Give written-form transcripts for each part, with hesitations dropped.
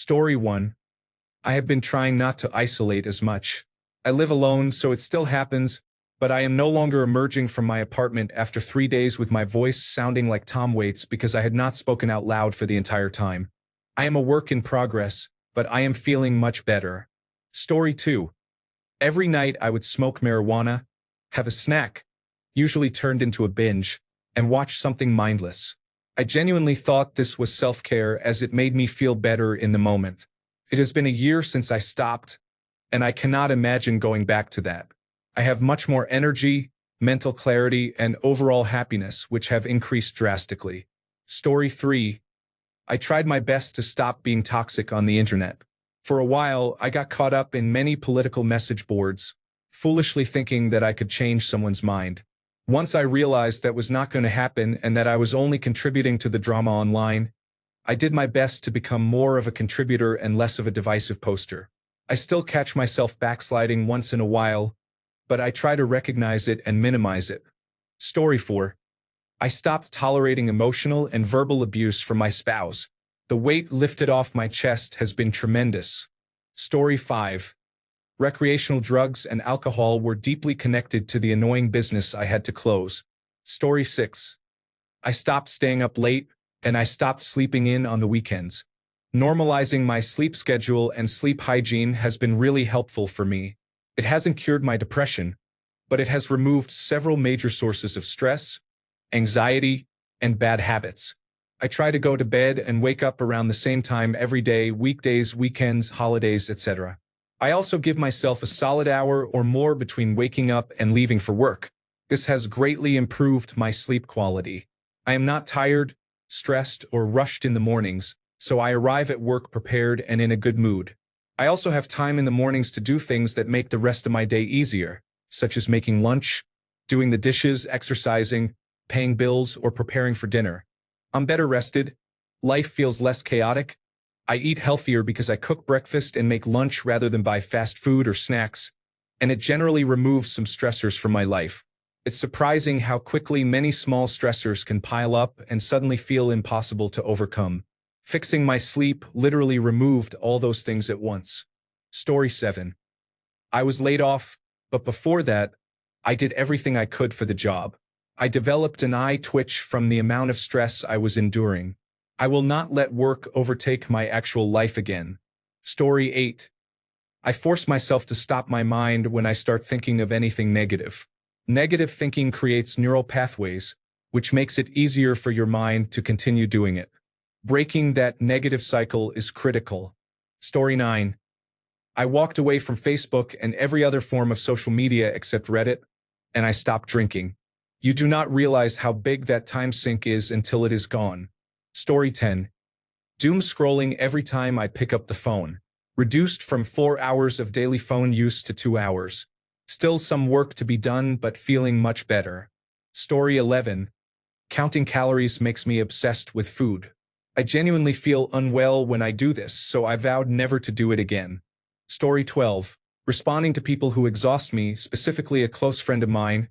Story 1. I have been trying not to isolate as much. I live alone, so it still happens, but I am no longer emerging from my apartment after 3 days with my voice sounding like Tom Waits because I had not spoken out loud for the entire time. I am a work in progress, but I am feeling much better. Story 2. Every night I would smoke marijuana, have a snack, usually turned into a binge, and watch something mindless. I genuinely thought this was self-care as it made me feel better in the moment. It has been a year since I stopped, and I cannot imagine going back to that. I have much more energy, mental clarity, and overall happiness, which have increased drastically. Story 3. I tried my best to stop being toxic on the internet. For a while, I got caught up in many political message boards, foolishly thinking that I could change someone's mind. Once I realized that was not going to happen and that I was only contributing to the drama online, I did my best to become more of a contributor and less of a divisive poster. I still catch myself backsliding once in a while, but I try to recognize it and minimize it. Story 4. I stopped tolerating emotional and verbal abuse from my spouse. The weight lifted off my chest has been tremendous. Story 5. Recreational drugs and alcohol were deeply connected to the annoying business I had to close. Story 6. I stopped staying up late, and I stopped sleeping in on the weekends. Normalizing my sleep schedule and sleep hygiene has been really helpful for me. It hasn't cured my depression, but it has removed several major sources of stress, anxiety, and bad habits. I try to go to bed and wake up around the same time every day, weekdays, weekends, holidays, etc. I also give myself a solid hour or more between waking up and leaving for work. This has greatly improved my sleep quality. I am not tired, stressed, or rushed in the mornings, so I arrive at work prepared and in a good mood. I also have time in the mornings to do things that make the rest of my day easier, such as making lunch, doing the dishes, exercising, paying bills, or preparing for dinner. I'm better rested. Life feels less chaotic. I eat healthier because I cook breakfast and make lunch rather than buy fast food or snacks, and it generally removes some stressors from my life. It's surprising how quickly many small stressors can pile up and suddenly feel impossible to overcome. Fixing my sleep literally removed all those things at once. Story 7. I was laid off, but before that, I did everything I could for the job. I developed an eye twitch from the amount of stress I was enduring. I will not let work overtake my actual life again. Story 8. I force myself to stop my mind when I start thinking of anything negative. Negative thinking creates neural pathways, which makes it easier for your mind to continue doing it. Breaking that negative cycle is critical. Story 9. I walked away from Facebook and every other form of social media except Reddit, and I stopped drinking. You do not realize how big that time sink is until it is gone. Story 10. Doom scrolling every time I pick up the phone. Reduced from 4 hours of daily phone use to 2 hours. Still some work to be done, but feeling much better. Story 11. Counting calories makes me obsessed with food. I genuinely feel unwell when I do this, so I vowed never to do it again. Story 12. Responding to people who exhaust me, specifically a close friend of mine.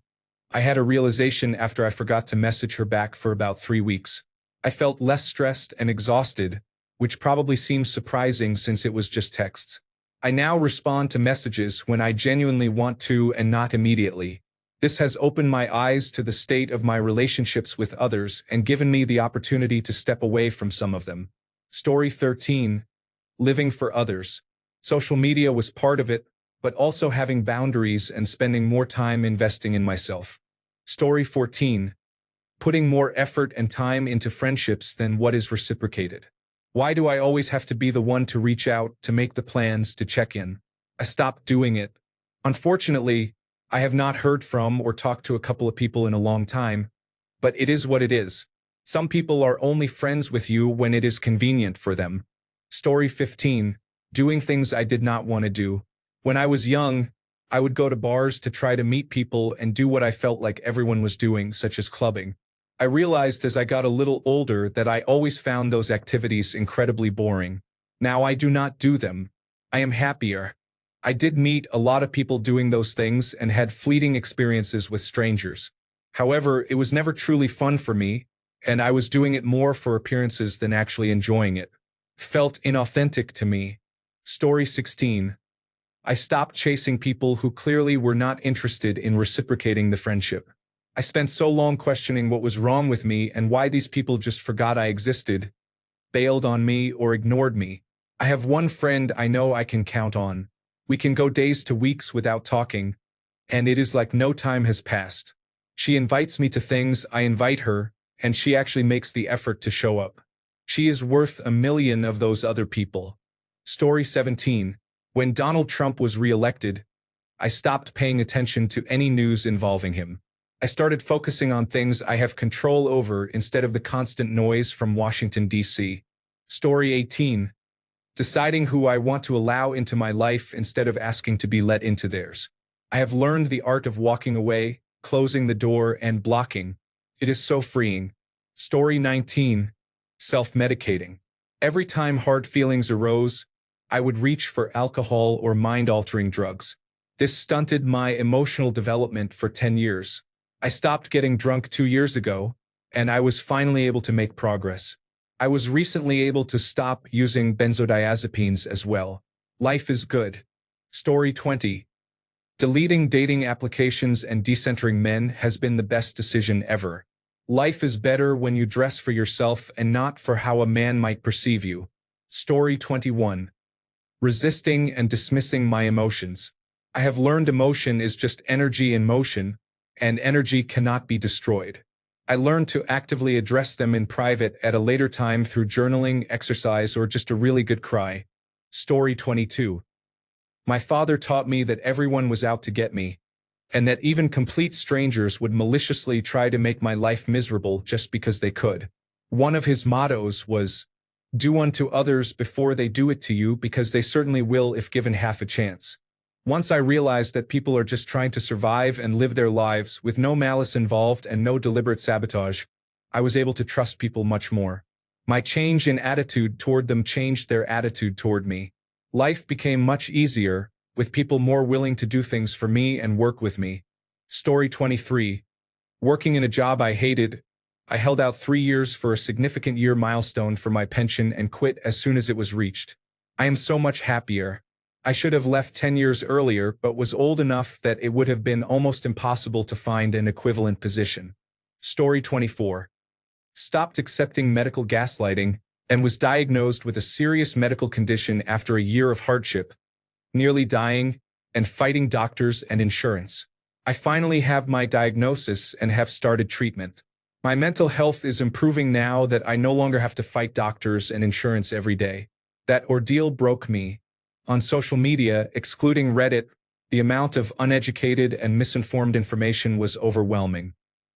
I had a realization after I forgot to message her back for about 3 weeks. I felt less stressed and exhausted, which probably seems surprising since it was just texts. I now respond to messages when I genuinely want to and not immediately. This has opened my eyes to the state of my relationships with others and given me the opportunity to step away from some of them. Story 13. Living for others. Social media was part of it, but also having boundaries and spending more time investing in myself. Story 14. Putting more effort and time into friendships than what is reciprocated. Why do I always have to be the one to reach out, to make the plans, to check in? I stopped doing it. Unfortunately, I have not heard from or talked to a couple of people in a long time, but it is what it is. Some people are only friends with you when it is convenient for them. Story 15. Doing things I did not want to do. When I was young, I would go to bars to try to meet people and do what I felt like everyone was doing, such as clubbing. I realized as I got a little older that I always found those activities incredibly boring. Now I do not do them. I am happier. I did meet a lot of people doing those things and had fleeting experiences with strangers. However, it was never truly fun for me, and I was doing it more for appearances than actually enjoying it. felt inauthentic to me. Story 16. I stopped chasing people who clearly were not interested in reciprocating the friendship. I spent so long questioning what was wrong with me and why these people just forgot I existed, bailed on me, or ignored me. I have one friend I know I can count on. We can go days to weeks without talking, and it is like no time has passed. She invites me to things, I invite her, and she actually makes the effort to show up. She is worth 1,000,000 of those other people. Story 17. When Donald Trump was re-elected, I stopped paying attention to any news involving him. I started focusing on things I have control over instead of the constant noise from Washington, D.C. Story 18. Deciding who I want to allow into my life instead of asking to be let into theirs. I have learned the art of walking away, closing the door, and blocking. It is so freeing. Story 19. Self-medicating. Every time hard feelings arose, I would reach for alcohol or mind-altering drugs. This stunted my emotional development for 10 years. I stopped getting drunk 2 years ago, and I was finally able to make progress. I was recently able to stop using benzodiazepines as well. Life is good. Story 20. Deleting dating applications and decentering men has been the best decision ever. Life is better when you dress for yourself and not for how a man might perceive you. Story 21. Resisting and dismissing my emotions. I have learned emotion is just energy in motion, and energy cannot be destroyed. I learned to actively address them in private at a later time through journaling, exercise, or just a really good cry. Story 22. My father taught me that everyone was out to get me, and that even complete strangers would maliciously try to make my life miserable just because they could. One of his mottos was, "Do unto others before they do it to you, because they certainly will if given half a chance." Once I realized that people are just trying to survive and live their lives with no malice involved and no deliberate sabotage, I was able to trust people much more. My change in attitude toward them changed their attitude toward me. Life became much easier, with people more willing to do things for me and work with me. Story 23. Working in a job I hated, I held out 3 years for a significant year milestone for my pension and quit as soon as it was reached. I am so much happier. I should have left 10 years earlier, but was old enough that it would have been almost impossible to find an equivalent position. Story 24. Stopped accepting medical gaslighting and was diagnosed with a serious medical condition after a year of hardship, nearly dying, and fighting doctors and insurance. I finally have my diagnosis and have started treatment. My mental health is improving now that I no longer have to fight doctors and insurance every day. That ordeal broke me. On social media, excluding Reddit, the amount of uneducated and misinformed information was overwhelming.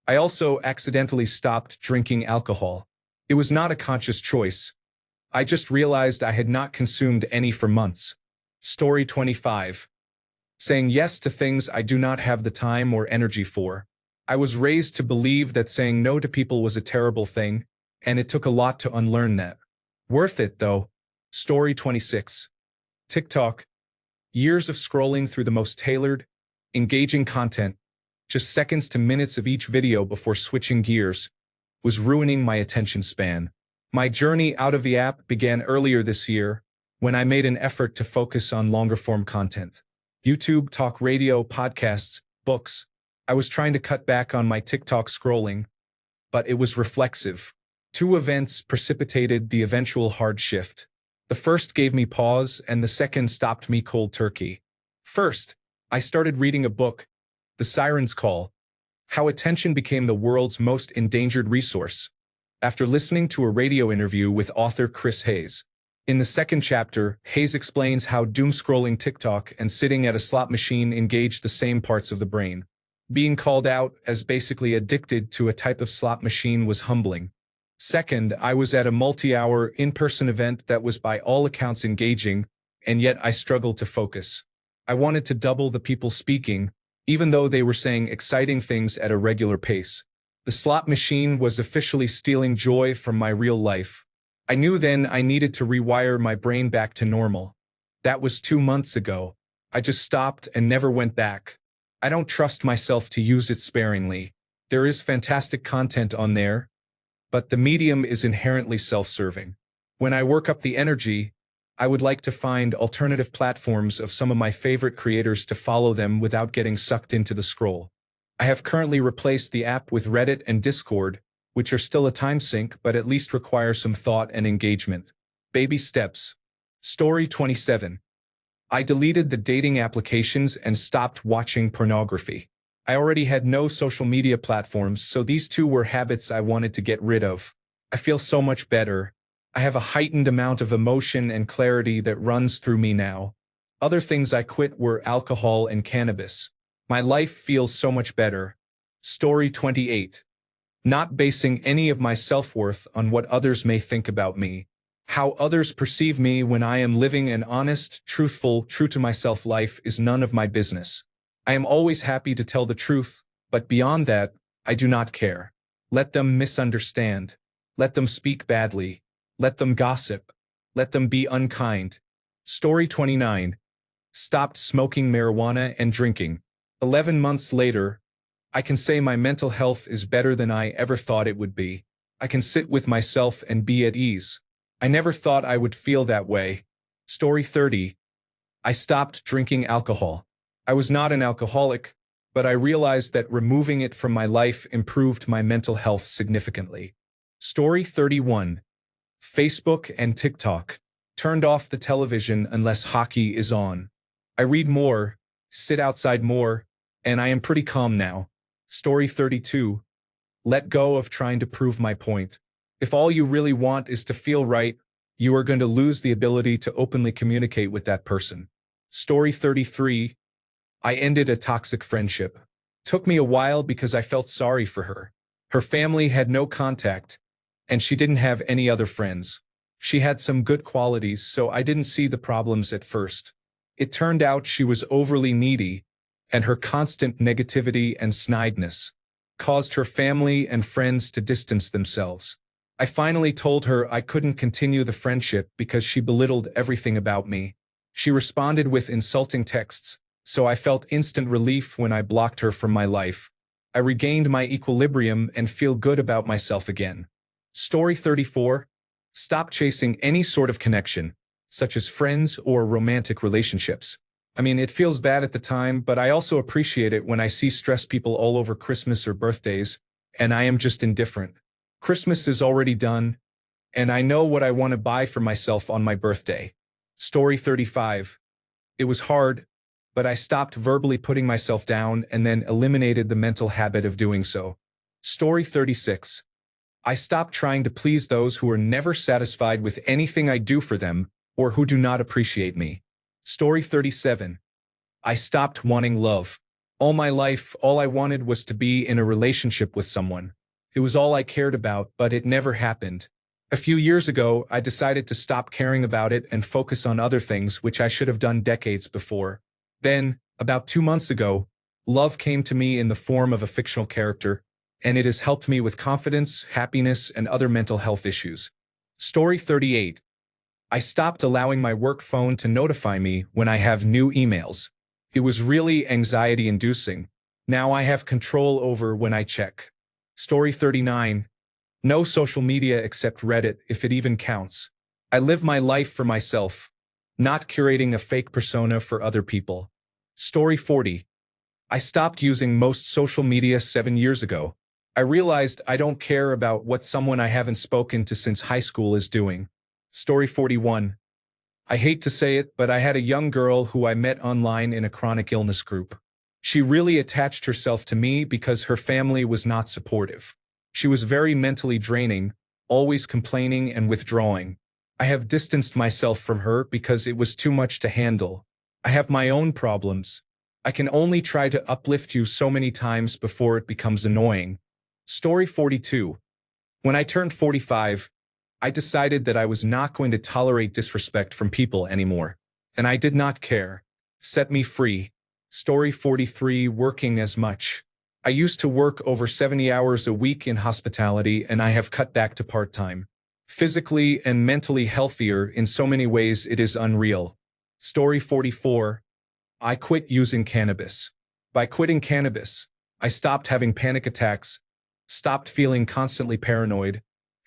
I also accidentally stopped drinking alcohol. It was not a conscious choice. I just realized I had not consumed any for months. Story 25. Saying yes to things I do not have the time or energy for. I was raised to believe that saying no to people was a terrible thing, and it took a lot to unlearn that. Worth it, though. Story 26. TikTok. Years of scrolling through the most tailored, engaging content, just seconds to minutes of each video before switching gears, was ruining my attention span. My journey out of the app began earlier this year, when I made an effort to focus on longer-form content. YouTube, talk radio, podcasts, books. I was trying to cut back on my TikTok scrolling, but it was reflexive. 2 events precipitated the eventual hard shift. The first gave me pause, and the second stopped me cold turkey. First, I started reading a book, The Siren's Call: How Attention Became the World's Most Endangered Resource, after listening to a radio interview with author Chris Hayes. In the second chapter, Hayes explains how doomscrolling TikTok and sitting at a slot machine engage the same parts of the brain. Being called out as basically addicted to a type of slot machine was humbling. Second, I was at a multi-hour, in-person event that was by all accounts engaging, and yet I struggled to focus. I wanted to double the people speaking, even though they were saying exciting things at a regular pace. The slot machine was officially stealing joy from my real life. I knew then I needed to rewire my brain back to normal. That was 2 months ago. I just stopped and never went back. I don't trust myself to use it sparingly. There is fantastic content on there, but the medium is inherently self-serving. When I work up the energy, I would like to find alternative platforms of some of my favorite creators to follow them without getting sucked into the scroll. I have currently replaced the app with Reddit and Discord, which are still a time sink but at least require some thought and engagement. Baby steps. Story 27. I deleted the dating applications and stopped watching pornography. I already had no social media platforms, so these two were habits I wanted to get rid of. I feel so much better. I have a heightened amount of emotion and clarity that runs through me now. Other things I quit were alcohol and cannabis. My life feels so much better. Story 28. Not basing any of my self-worth on what others may think about me. How others perceive me when I am living an honest, truthful, true to myself life is none of my business. I am always happy to tell the truth, but beyond that, I do not care. Let them misunderstand. Let them speak badly. Let them gossip. Let them be unkind. Story 29. Stopped smoking marijuana and drinking. 11 months later, I can say my mental health is better than I ever thought it would be. I can sit with myself and be at ease. I never thought I would feel that way. Story 30. I stopped drinking alcohol. I was not an alcoholic, but I realized that removing it from my life improved my mental health significantly. Story 31. Facebook and TikTok. Turned off the television unless hockey is on. I read more, sit outside more, and I am pretty calm now. Story 32. Let go of trying to prove my point. If all you really want is to feel right, you are going to lose the ability to openly communicate with that person. Story 33. I ended a toxic friendship. Took me a while because I felt sorry for her. Her family had no contact, and she didn't have any other friends. She had some good qualities, so I didn't see the problems at first. It turned out she was overly needy, and her constant negativity and snideness caused her family and friends to distance themselves. I finally told her I couldn't continue the friendship because she belittled everything about me. She responded with insulting texts, so I felt instant relief when I blocked her from my life. I regained my equilibrium and feel good about myself again. Story 34. Stop chasing any sort of connection, such as friends or romantic relationships. I mean, it feels bad at the time, but I also appreciate it when I see stressed people all over Christmas or birthdays, and I am just indifferent. Christmas is already done, and I know what I want to buy for myself on my birthday. Story 35. It was hard, but I stopped verbally putting myself down and then eliminated the mental habit of doing so. Story 36. I stopped trying to please those who are never satisfied with anything I do for them or who do not appreciate me. Story 37. I stopped wanting love. All my life, all I wanted was to be in a relationship with someone. It was all I cared about, but it never happened. A few years ago, I decided to stop caring about it and focus on other things which I should have done decades before. Then, about 2 months ago, love came to me in the form of a fictional character, and it has helped me with confidence, happiness, and other mental health issues. Story 38. I stopped allowing my work phone to notify me when I have new emails. It was really anxiety-inducing. Now I have control over when I check. Story 39. No social media except Reddit, if it even counts. I live my life for myself, not curating a fake persona for other people. Story 40. I stopped using most social media 7 years ago. I realized I don't care about what someone I haven't spoken to since high school is doing. Story 41. I hate to say it, but I had a young girl who I met online in a chronic illness group. She really attached herself to me because her family was not supportive. She was very mentally draining, always complaining and withdrawing. I have distanced myself from her because it was too much to handle. I have my own problems. I can only try to uplift you so many times before it becomes annoying. Story 42. When I turned 45, I decided that I was not going to tolerate disrespect from people anymore. And I did not care. Set me free. Story 43. Working as much. I used to work over 70 hours a week in hospitality, and I have cut back to part-time. Physically and mentally healthier in so many ways it is unreal. Story 44. I quit using cannabis. By quitting cannabis, I stopped having panic attacks, stopped feeling constantly paranoid,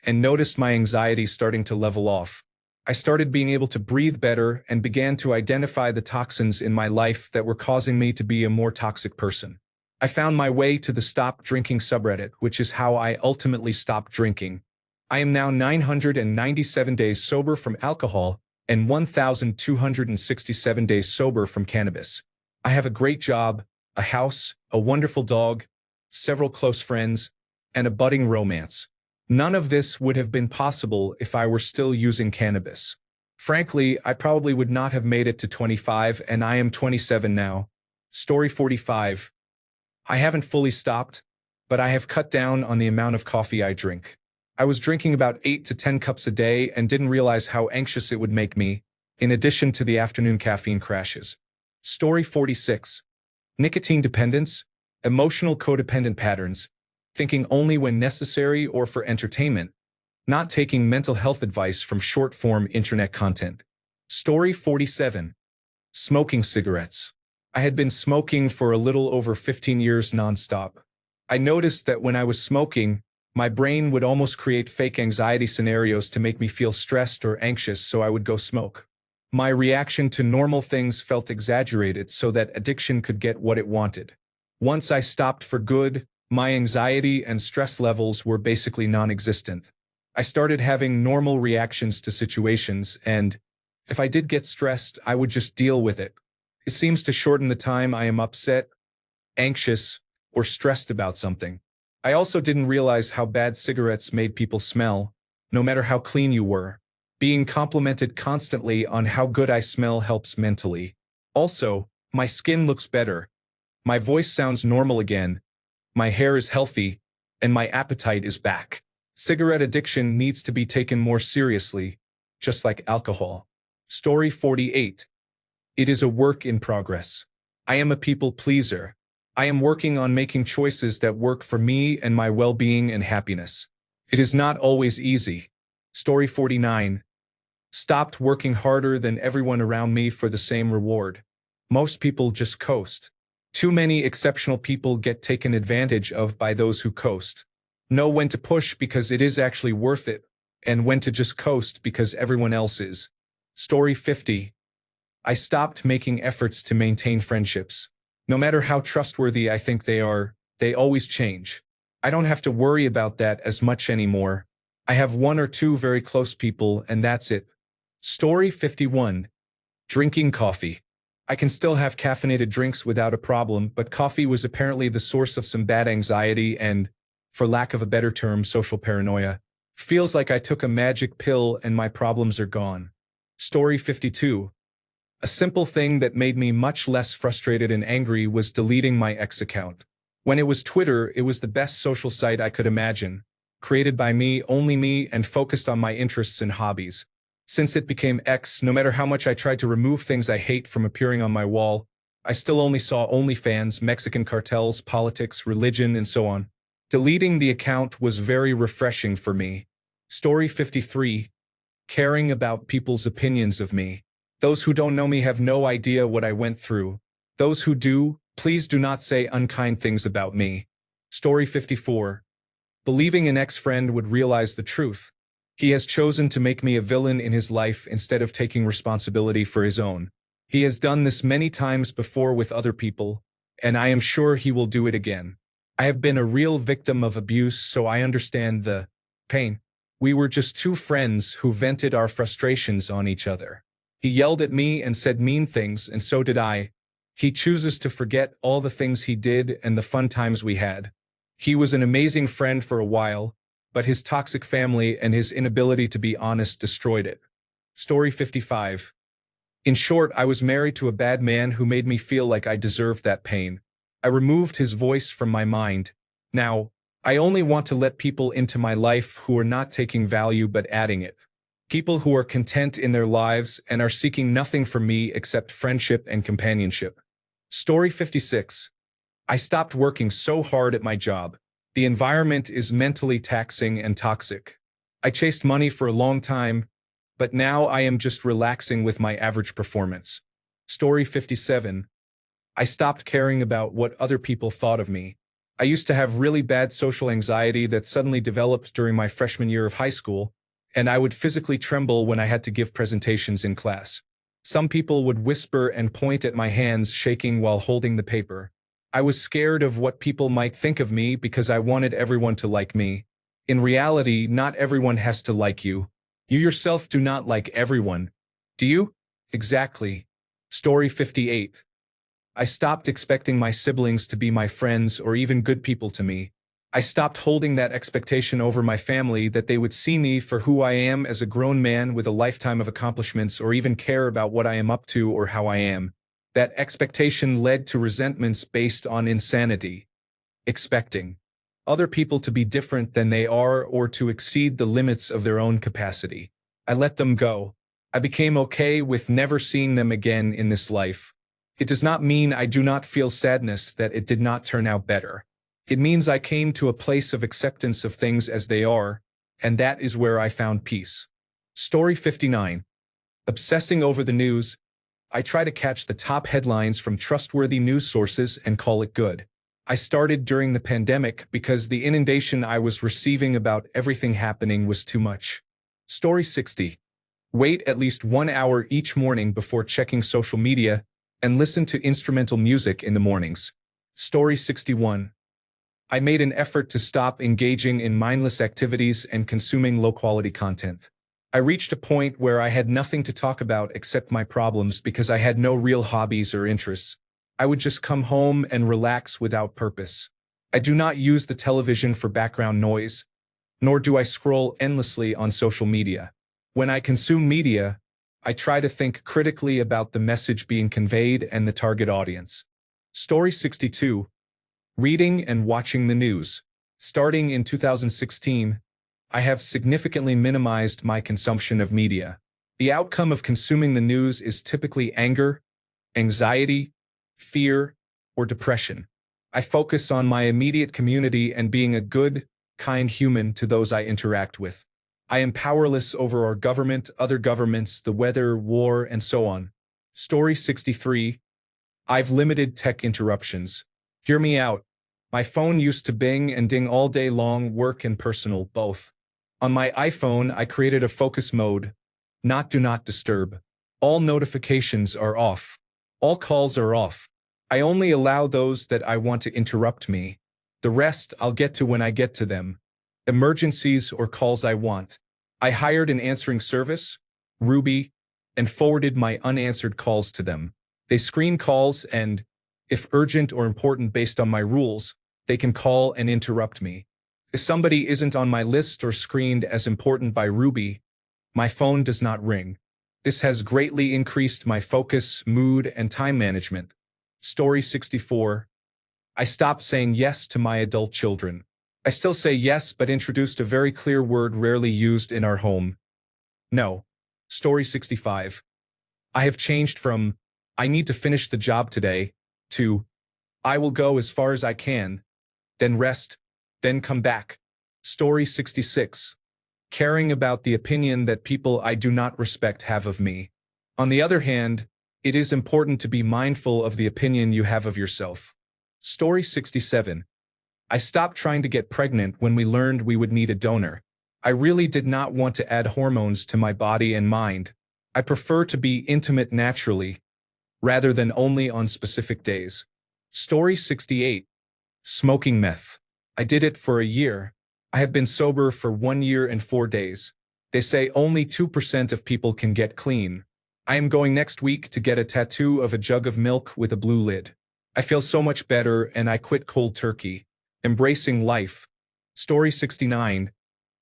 and noticed my anxiety starting to level off. I started being able to breathe better and began to identify the toxins in my life that were causing me to be a more toxic person. I found my way to the Stop Drinking subreddit, which is how I ultimately stopped drinking. I am now 997 days sober from alcohol and 1,267 days sober from cannabis. I have a great job, a house, a wonderful dog, several close friends, and a budding romance. None of this would have been possible if I were still using cannabis. Frankly, I probably would not have made it to 25, and I am 27 now. Story 45. I haven't fully stopped, but I have cut down on the amount of coffee I drink. I was drinking about 8 to 10 cups a day and didn't realize how anxious it would make me, in addition to the afternoon caffeine crashes. Story 46. Nicotine dependence, emotional codependent patterns, thinking only when necessary or for entertainment, not taking mental health advice from short-form internet content. Story 47. Smoking cigarettes. I had been smoking for a little over 15 years nonstop. I noticed that when I was smoking, my brain would almost create fake anxiety scenarios to make me feel stressed or anxious, so I would go smoke. My reaction to normal things felt exaggerated so that addiction could get what it wanted. Once I stopped for good, my anxiety and stress levels were basically non-existent. I started having normal reactions to situations, and if I did get stressed, I would just deal with it. It seems to shorten the time I am upset, anxious, or stressed about something. I also didn't realize how bad cigarettes made people smell, no matter how clean you were. Being complimented constantly on how good I smell helps mentally. Also, my skin looks better. My voice sounds normal again. My hair is healthy, and my appetite is back. Cigarette addiction needs to be taken more seriously, just like alcohol. Story 48. It is a work in progress. I am a people pleaser. I am working on making choices that work for me and my well-being and happiness. It is not always easy. Story 49. Stopped working harder than everyone around me for the same reward. Most people just coast. Too many exceptional people get taken advantage of by those who coast. Know when to push because it is actually worth it, and when to just coast because everyone else is. Story 50. I stopped making efforts to maintain friendships. No matter how trustworthy I think they are, they always change. I don't have to worry about that as much anymore. I have one or two very close people, and that's it. Story 51. Drinking coffee. I can still have caffeinated drinks without a problem, but coffee was apparently the source of some bad anxiety and, for lack of a better term, social paranoia. Feels like I took a magic pill and my problems are gone. Story 52. A simple thing that made me much less frustrated and angry was deleting my ex account. When it was Twitter, it was the best social site I could imagine, created by me, only me, and focused on my interests and hobbies. Since it became X, no matter how much I tried to remove things I hate from appearing on my wall, I still only saw OnlyFans, Mexican cartels, politics, religion, and so on. Deleting the account was very refreshing for me. Story 53. Caring about people's opinions of me. Those who don't know me have no idea what I went through. Those who do, please do not say unkind things about me. Story 54. Believing an ex-friend would realize the truth. He has chosen to make me a villain in his life instead of taking responsibility for his own. He has done this many times before with other people, and I am sure he will do it again. I have been a real victim of abuse, so I understand the pain. We were just two friends who vented our frustrations on each other. He yelled at me and said mean things, and so did I. He chooses to forget all the things he did and the fun times we had. He was an amazing friend for a while, but his toxic family and his inability to be honest destroyed it. Story 55. In short, I was married to a bad man who made me feel like I deserved that pain. I removed his voice from my mind. Now, I only want to let people into my life who are not taking value but adding it. People who are content in their lives and are seeking nothing from me except friendship and companionship. Story 56. I stopped working so hard at my job. The environment is mentally taxing and toxic. I chased money for a long time, but now I am just relaxing with my average performance. Story 57. I stopped caring about what other people thought of me. I used to have really bad social anxiety that suddenly developed during my freshman year of high school, and I would physically tremble when I had to give presentations in class. Some people would whisper and point at my hands shaking while holding the paper. I was scared of what people might think of me because I wanted everyone to like me. In reality, not everyone has to like you. You yourself do not like everyone. Do you? Exactly. Story 58. I stopped expecting my siblings to be my friends or even good people to me. I stopped holding that expectation over my family that they would see me for who I am as a grown man with a lifetime of accomplishments or even care about what I am up to or how I am. That expectation led to resentments based on insanity. Expecting other people to be different than they are or to exceed the limits of their own capacity. I let them go. I became okay with never seeing them again in this life. It does not mean I do not feel sadness that it did not turn out better. It means I came to a place of acceptance of things as they are, and that is where I found peace. Story 59. Obsessing over the news. I try to catch the top headlines from trustworthy news sources and call it good. I started during the pandemic because the inundation I was receiving about everything happening was too much. Story 60. Wait at least 1 hour each morning before checking social media and listen to instrumental music in the mornings. Story 61. I made an effort to stop engaging in mindless activities and consuming low-quality content. I reached a point where I had nothing to talk about except my problems because I had no real hobbies or interests. I would just come home and relax without purpose. I do not use the television for background noise, nor do I scroll endlessly on social media. When I consume media, I try to think critically about the message being conveyed and the target audience. Story 62. Reading and watching the news. Starting in 2016, I have significantly minimized my consumption of media. The outcome of consuming the news is typically anger, anxiety, fear, or depression. I focus on my immediate community and being a good, kind human to those I interact with. I am powerless over our government, other governments, the weather, war, and so on. Story 63. I've limited tech interruptions. Hear me out. My phone used to bing and ding all day long, work and personal, both. On my iPhone, I created a focus mode, not do not disturb. All notifications are off. All calls are off. I only allow those that I want to interrupt me. The rest I'll get to when I get to them. Emergencies or calls I want. I hired an answering service, Ruby, and forwarded my unanswered calls to them. They screen calls and, if urgent or important based on my rules, they can call and interrupt me. If somebody isn't on my list or screened as important by Ruby, my phone does not ring. This has greatly increased my focus, mood, and time management. Story 64. I stopped saying yes to my adult children. I still say yes, but introduced a very clear word rarely used in our home. No. Story 65. I have changed from, I need to finish the job today, to, I will go as far as I can, then rest, then come back. Story 66. Caring about the opinion that people I do not respect have of me. On the other hand, it is important to be mindful of the opinion you have of yourself. Story 67. I stopped trying to get pregnant when we learned we would need a donor. I really did not want to add hormones to my body and mind. I prefer to be intimate naturally, rather than only on specific days. Story 68. Smoking meth. I did it for a year. I have been sober for 1 year and 4 days. They say only 2% of people can get clean. I am going next week to get a tattoo of a jug of milk with a blue lid. I feel so much better and I quit cold turkey. Embracing life. Story 69.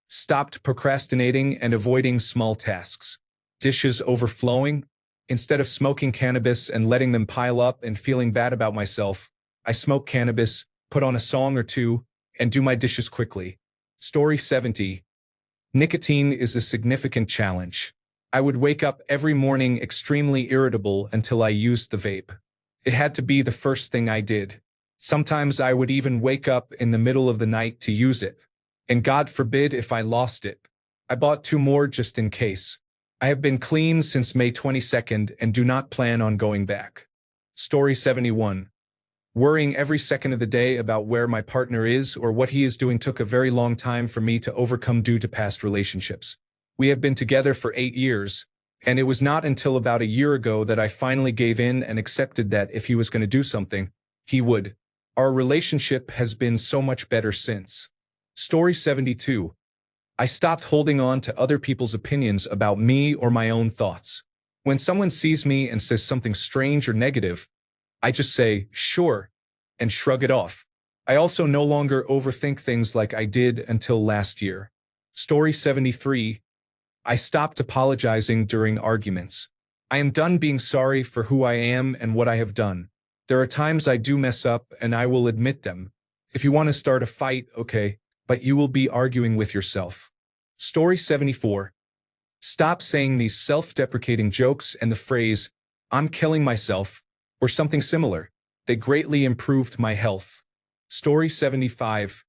Stopped procrastinating and avoiding small tasks. Dishes overflowing. Instead of smoking cannabis and letting them pile up and feeling bad about myself, I smoke cannabis, put on a song or two, and do my dishes quickly. Story 70. Nicotine is a significant challenge. I would wake up every morning extremely irritable until I used the vape. It had to be the first thing I did. Sometimes I would even wake up in the middle of the night to use it. And God forbid if I lost it. I bought 2 more just in case. I have been clean since May 22nd and do not plan on going back. Story 71. Worrying every second of the day about where my partner is or what he is doing took a very long time for me to overcome due to past relationships. We have been together for 8 years, and it was not until about a year ago that I finally gave in and accepted that if he was going to do something, he would. Our relationship has been so much better since. Story 72. I stopped holding on to other people's opinions about me or my own thoughts. When someone sees me and says something strange or negative, I just say, sure, and shrug it off. I also no longer overthink things like I did until last year. Story 73. I stopped apologizing during arguments. I am done being sorry for who I am and what I have done. There are times I do mess up and I will admit them. If you want to start a fight, okay, but you will be arguing with yourself. Story 74. Stop saying these self-deprecating jokes and the phrase, I'm killing myself, or something similar. They greatly improved my health. Story 75.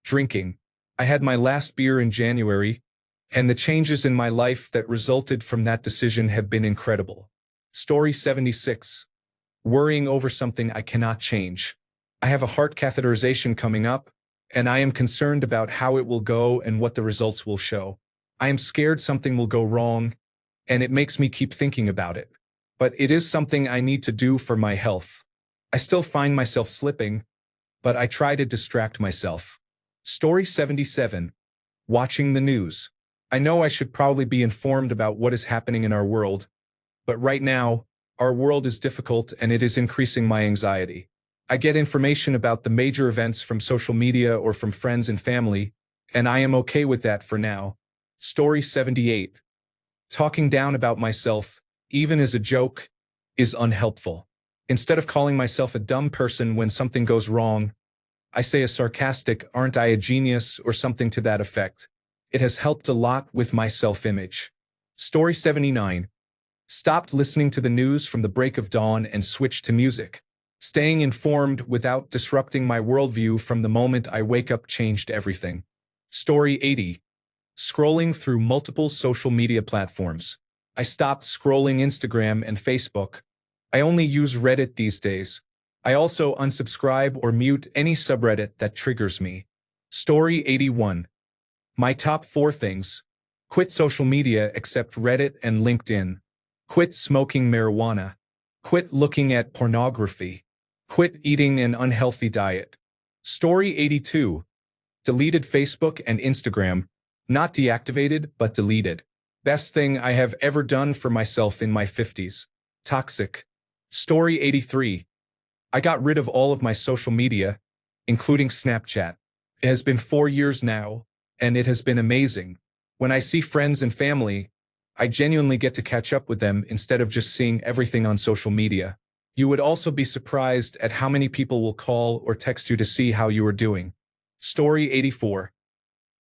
Drinking. I had my last beer in January, and the changes in my life that resulted from that decision have been incredible. Story 76. Worrying over something I cannot change. I have a heart catheterization coming up, and I am concerned about how it will go and what the results will show. I am scared something will go wrong, and it makes me keep thinking about it. But it is something I need to do for my health. I still find myself slipping, but I try to distract myself. Story 77. Watching the news. I know I should probably be informed about what is happening in our world, but right now, our world is difficult and it is increasing my anxiety. I get information about the major events from social media or from friends and family, and I am okay with that for now. Story 78. Talking down about myself, even as a joke, is unhelpful. Instead of calling myself a dumb person when something goes wrong, I say a sarcastic, aren't I a genius, or something to that effect. It has helped a lot with my self-image. Story 79. Stopped listening to the news from the break of dawn and switched to music. Staying informed without disrupting my worldview from the moment I wake up changed everything. Story 80. Scrolling through multiple social media platforms. I stopped scrolling Instagram and Facebook. I only use Reddit these days. I also unsubscribe or mute any subreddit that triggers me. Story 81. My top 4 things. Quit social media except Reddit and LinkedIn. Quit smoking marijuana. Quit looking at pornography. Quit eating an unhealthy diet. Story 82. Deleted Facebook and Instagram. Not deactivated, but deleted. Best thing I have ever done for myself in my 50s. Toxic. Story 83. I got rid of all of my social media, including Snapchat. It has been 4 years now, and it has been amazing. When I see friends and family, I genuinely get to catch up with them instead of just seeing everything on social media. You would also be surprised at how many people will call or text you to see how you are doing. Story 84.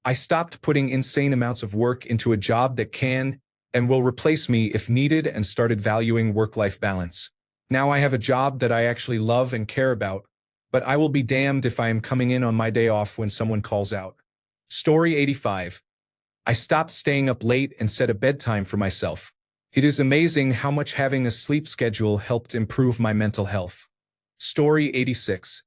I stopped putting insane amounts of work into a job that can and will replace me if needed and started valuing work-life balance. Now I have a job that I actually love and care about, but I will be damned if I am coming in on my day off when someone calls out. Story 85. I stopped staying up late and set a bedtime for myself. It is amazing how much having a sleep schedule helped improve my mental health. Story 86.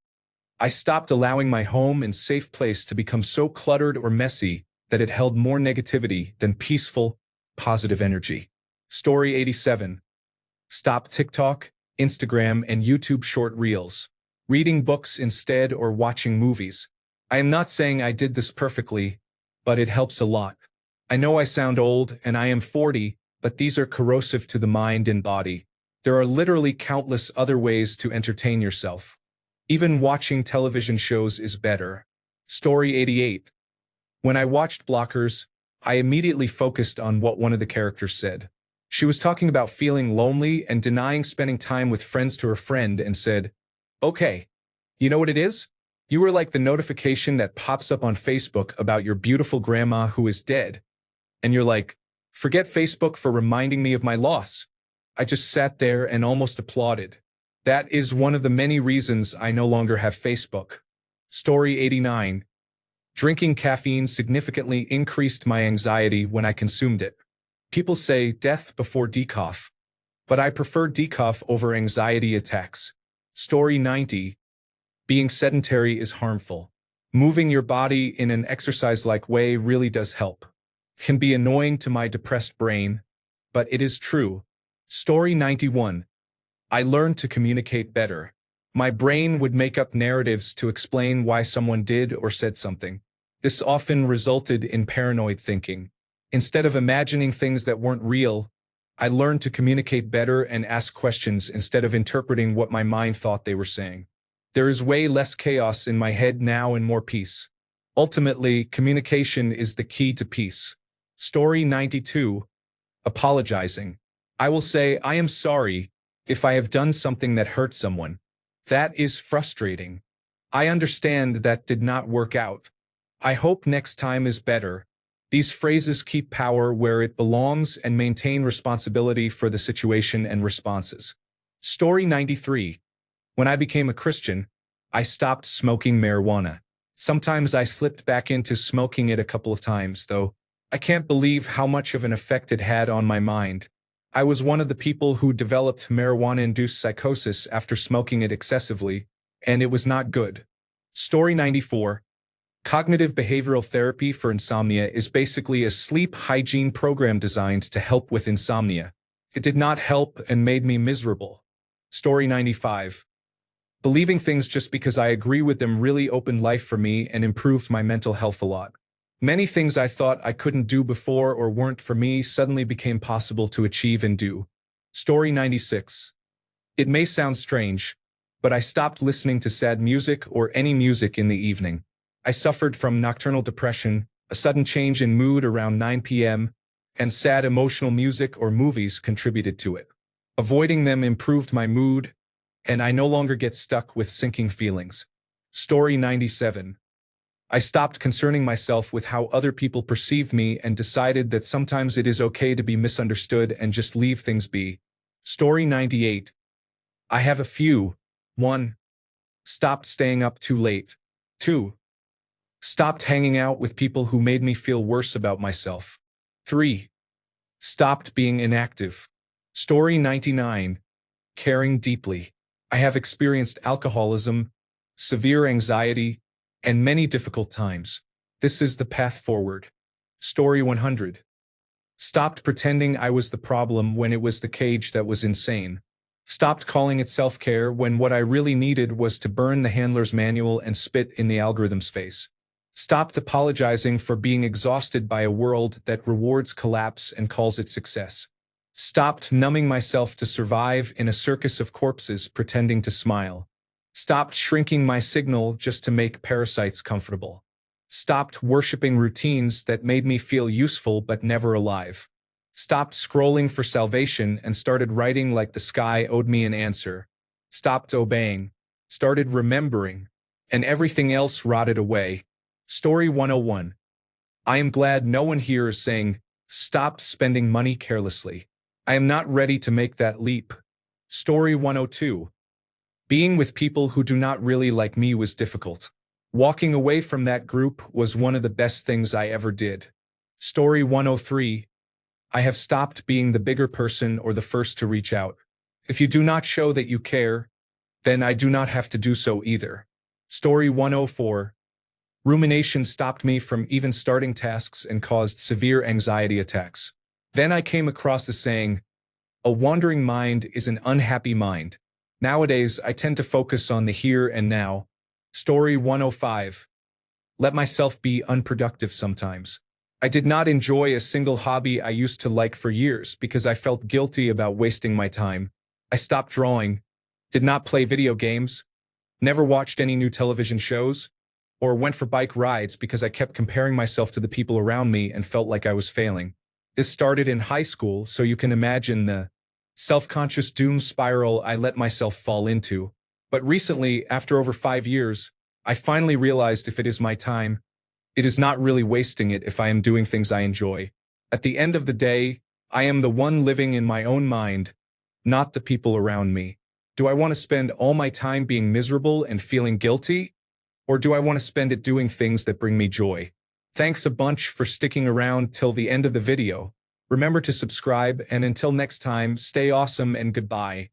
I stopped allowing my home and safe place to become so cluttered or messy that it held more negativity than peaceful, positive energy. Story 87. Stop TikTok, Instagram, and YouTube short reels. Reading books instead or watching movies. I am not saying I did this perfectly, but it helps a lot. I know I sound old and I am 40, but these are corrosive to the mind and body. There are literally countless other ways to entertain yourself. Even watching television shows is better. Story 88. When I watched Blockers, I immediately focused on what one of the characters said. She was talking about feeling lonely and denying spending time with friends to her friend and said, okay, you know what it is? You are like the notification that pops up on Facebook about your beautiful grandma who is dead. And you're like, forget Facebook for reminding me of my loss. I just sat there and almost applauded. That is one of the many reasons I no longer have Facebook. Story 89. Drinking caffeine significantly increased my anxiety when I consumed it. People say death before decaf, but I prefer decaf over anxiety attacks. Story 90. Being sedentary is harmful. Moving your body in an exercise-like way really does help. Can be annoying to my depressed brain, but it is true. Story 91. I learned to communicate better. My brain would make up narratives to explain why someone did or said something. This often resulted in paranoid thinking. Instead of imagining things that weren't real, I learned to communicate better and ask questions instead of interpreting what my mind thought they were saying. There is way less chaos in my head now and more peace. Ultimately, communication is the key to peace. Story 92. Apologizing. I will say, I am sorry if I have done something that hurt someone. That is frustrating. I understand that did not work out. I hope next time is better. These phrases keep power where it belongs and maintain responsibility for the situation and responses. Story 93. When I became a Christian, I stopped smoking marijuana. Sometimes I slipped back into smoking it a couple of times, though. I can't believe how much of an effect it had on my mind. I was one of the people who developed marijuana-induced psychosis after smoking it excessively, and it was not good. Story 94. Cognitive behavioral therapy for insomnia is basically a sleep hygiene program designed to help with insomnia. It did not help and made me miserable. Story 95. Believing things just because I agree with them really opened life for me and improved my mental health a lot. Many things I thought I couldn't do before or weren't for me suddenly became possible to achieve and do. Story 96. It may sound strange, but I stopped listening to sad music or any music in the evening. I suffered from nocturnal depression, a sudden change in mood around 9 p.m., and sad emotional music or movies contributed to it. Avoiding them improved my mood, and I no longer get stuck with sinking feelings. Story 97. I stopped concerning myself with how other people perceive me and decided that sometimes it is okay to be misunderstood and just leave things be. Story 98. I have a few. 1. Stopped staying up too late. 2. Stopped hanging out with people who made me feel worse about myself. 3. Stopped being inactive. Story 99. Caring deeply. I have experienced alcoholism, severe anxiety, and many difficult times. This is the path forward. Story 100. Stopped pretending I was the problem when it was the cage that was insane. Stopped calling it self-care when what I really needed was to burn the handler's manual and spit in the algorithm's face. Stopped apologizing for being exhausted by a world that rewards collapse and calls it success. Stopped numbing myself to survive in a circus of corpses pretending to smile. Stopped shrinking my signal just to make parasites comfortable. Stopped worshiping routines that made me feel useful but never alive. Stopped scrolling for salvation and started writing like the sky owed me an answer. Stopped obeying. Started remembering. And everything else rotted away. Story 101. I am glad no one here is saying, stop spending money carelessly. I am not ready to make that leap. Story 102. Being with people who do not really like me was difficult. Walking away from that group was one of the best things I ever did. Story 103. I have stopped being the bigger person or the first to reach out. If you do not show that you care, then I do not have to do so either. Story 104. Rumination stopped me from even starting tasks and caused severe anxiety attacks. Then I came across the saying, a wandering mind is an unhappy mind. Nowadays, I tend to focus on the here and now. Story 105. Let myself be unproductive sometimes. I did not enjoy a single hobby I used to like for years because I felt guilty about wasting my time. I stopped drawing, did not play video games, never watched any new television shows, or went for bike rides because I kept comparing myself to the people around me and felt like I was failing. This started in high school, so you can imagine the self-conscious doom spiral I let myself fall into. But recently, after over 5 years, I finally realized if it is my time, it is not really wasting it if I am doing things I enjoy. At the end of the day, I am the one living in my own mind, not the people around me. Do I want to spend all my time being miserable and feeling guilty? Or do I want to spend it doing things that bring me joy? Thanks a bunch for sticking around till the end of the video. Remember to subscribe, and until next time, stay awesome and goodbye.